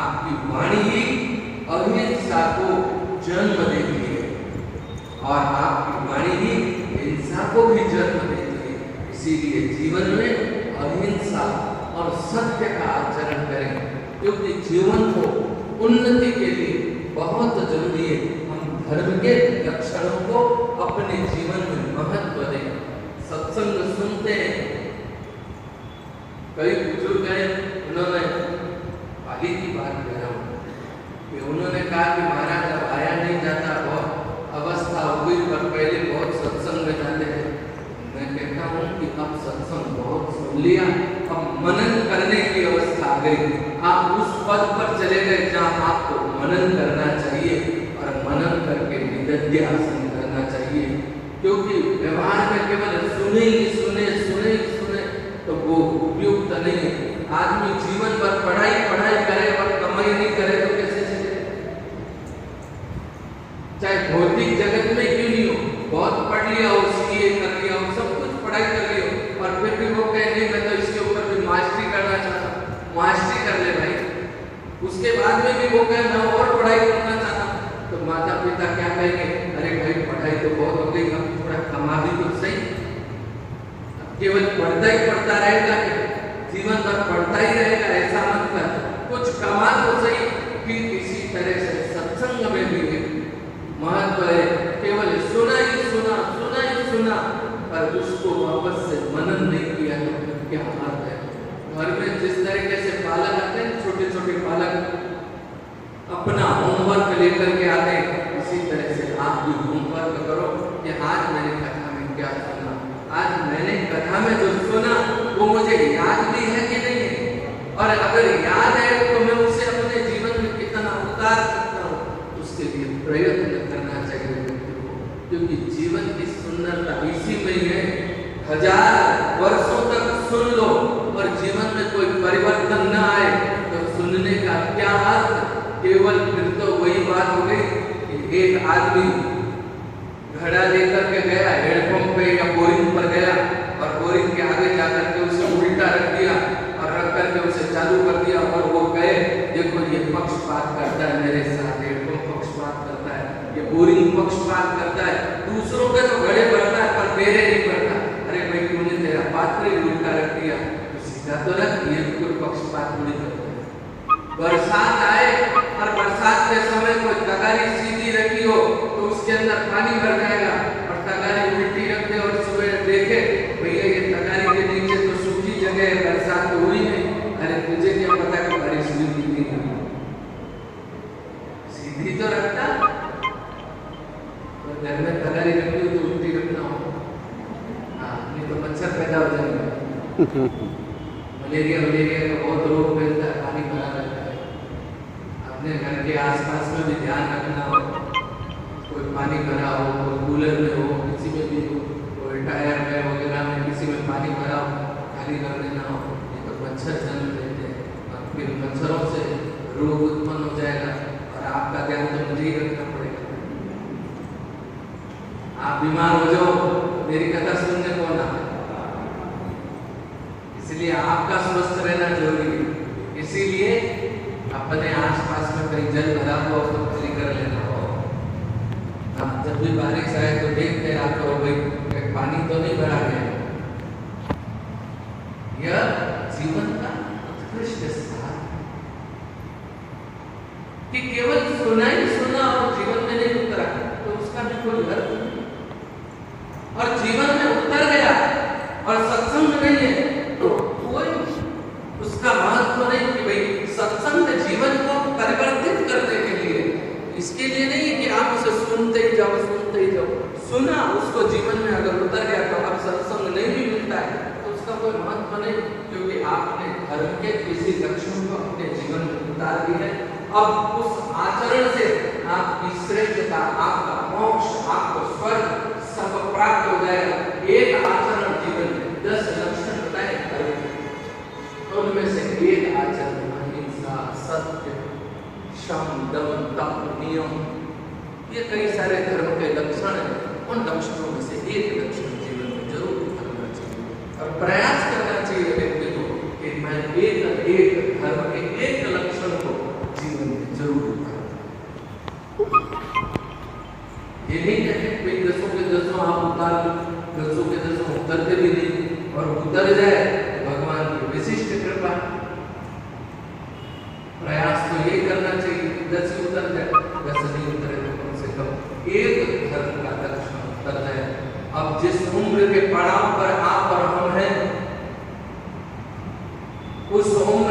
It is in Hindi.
आपकी वाणी ही अहिंसा को जन्म देती है और आपकी वाणी ही हिंसा को भी जन्म देती है। इसीलिए जीवन में अहिंसा और सत्य का आचरण करें, क्योंकि जीवन को उन्नति के लिए बहुत जरूरी है हम धर्म के लक्षणों को अपने जीवन में महत्व दें। सत्संग सुनते हैं, कई बुजुर्ग हैं, उन्होंने आगे की बात कर रहा हूँ कि उन्होंने कहा कि महाराज अब आया नहीं जाता, बहुत अवस्था हो गई, पर पहले बहुत सत्संग में जाते हैं। मैं कहता हूँ कि अब सत्संग बहुत सुन लिया, अब मनन करने की अवस्था आ गई। आप उस पद पर चले गए जहाँ आपको मनन करना चाहिए और मनन करके निदिध्यासन करना चाहिए, क्योंकि व्यवहार में केवल सुने ही सुने सुने ही सुने तो वो उपयुक्त नहीं है। आदमी जीवन भर पढ़ाई पढ़ाई करे और कमाई नहीं करे तो कैसे चले? चाहे भौतिक जगत में क्यों नहीं हो, बहुत पढ़ लिया हो, सीए कर लिया हो, सब कुछ पढ़ाई कर लिया हो, और फिर भी वो कहे नहीं मैं तो इसके ऊपर भी मास्टरी करना चाहता हूँ। मास्टरी कर ले भाई, उसके बाद में भी वो कहे मैं और पढ़ाई करना चाहता हूँ, तो माता पिता क्या कहेंगे? अरे भाई पढ़ाई तो बहुत हो गई, अब थोड़ा कमा भी तो सही। केवल पढ़ता ही पढ़ता रहेगा, जीवन भर पढ़ता ही रहेगा ऐसा मत कर, कुछ कमा तो सही। फिर इसी तरह से सत्संग में भी महत्व है, केवल सुना ही सुना सुना ही सुना, पर उसको वापस से मनन नहीं किया तो क्या बात है। घर में जिस तरीके से बालक आते हैं, छोटे छोटे बालक अपना होमवर्क लेकर के आते हैं, इसी तरह से आप भी होमवर्क करो कि आज मैंने कथा में क्या सुना, आज मैंने कथा में जो सुना वो मुझे याद भी है कि नहीं है, और अगर याद है तो मैं उसे अपने जीवन में कितना उतार सकता हूँ, उसके लिए प्रयत्न करना चाहिए व्यक्ति को। क्योंकि जीवन की सुंदरता इसी में है, 1000 वर्षों तक सुन लो और जीवन में कोई परिवर्तन न आए तो सुनने का क्या अर्थ? केवल फिर तो वही बात हो गई कि एक आदमी घड़ा लेकर के गया हेडपंप पे या बोरिंग पर गया, और बोरिंग के आगे जाकर के उसे उल्टा रख दिया और रख करके उसे चालू कर दिया, और वो गए देखो ये पक्षपात करता है मेरे साथ, हेडपंप पक्षपात करता है, ये बोरिंग पक्षपात करता है, दूसरों के तो घड़े भरता है पर मेरे नहीं भरता। अरे भाई तूने तेरा पात्र ही उल्टा रख दिया, तो सीधा तो रख, ये कोई पक्षपात नहीं करता। बरसात आए और बरसात के समय कोई तगारी सीधी रखी हो तो उसके अंदर पानी भर जाएगा, और तगारी उल्टी रख दे और सुबह देखे भैया ये तगारी के नीचे तो सूखी जगह है, बरसात तो हुई नहीं। अरे तुझे क्या पता कि बारिश हुई कि नहीं हुई? सीधी तो रखता, तो घर में तगारी रखी हो तो उल्टी रखना हो, हाँ नहीं तो मच्छर पैदा हो जाएगा। मलेरिया का बहुत रोग फैलता है, पानी भरा रहता है। अपने घर के आसपास में भी ध्यान रखना हो, कोई पानी भरा हो, कोई कूलर में हो, किसी में भी हो, कोई टायर में वगैरह में किसी में पानी भरा हो, खाली कर देना हो, ये तो मच्छर जन्म लेते हैं और फिर मच्छरों से रोग उत्पन्न हो जाएगा, और आपका ध्यान तो मुझे ही रखना पड़ेगा। आप बीमार हो जाओ मेरी कथा सुनने को ना, इसलिए आपका स्वस्थ रहना जरूरी है। इसीलिए अपने आसपास में कहीं जल भरा हुआ हो तो खाली कर लेना हो। जब भी बारिश आए तो देखते रहा करो भाई पानी तो नहीं भरा गया। यह जीवन का उत्कृष्ट सार कि केवल सुना ही सुना और जीवन में नहीं उतरा तो उसका भी कोई अर्थ नहीं, और जीवन में उतर गया और सत्संग नहीं है तो कोई उसका महत्व नहीं कि भाई सत्संग जीवन को परिवर्तित करने के लिए, इसके लिए नहीं है कि आप उसे सुनते ही जाओ सुनते ही जाओ। सुना उसको जीवन में अगर उतर गया तो अब सत्संग नहीं भी मिलता है तो उसका कोई महत्व नहीं, क्योंकि आपने धर्म के किसी लक्ष्य को अपने जीवन में उतार दिया है। अब उस आचरण से आपकी श्रेष्ठता, आपका मोक्ष, आपको स्वर्ग सब प्राप्त हो जाएगा। एक आचरण जीवन में 10 लक्षण बताए धर्म के, उनमें से एक आचरण अहिंसा, सत्य, शम, दम, तप, नियम, ये कई सारे धर्म के लक्षण हैं। उन लक्षणों में से एक लक्षण जीवन में जरूर करना चाहिए और प्रयास करना चाहिए व्यक्ति को कि मैं एक धर्म के एक लक्षण को ये नहीं कहते भाई 10 के 10 आप उतार लो, 10 के 10 उतरते भी नहीं, और उतर जाए तो भगवान की विशिष्ट कृपा। प्रयास तो ये करना चाहिए 10 ही उतर जाए, 10 नहीं उतरे तो कम से कम एक धर्म का दक्षिण उतर जाए। अब जिस उम्र के पड़ाव पर आप और हम हैं, उस उम्र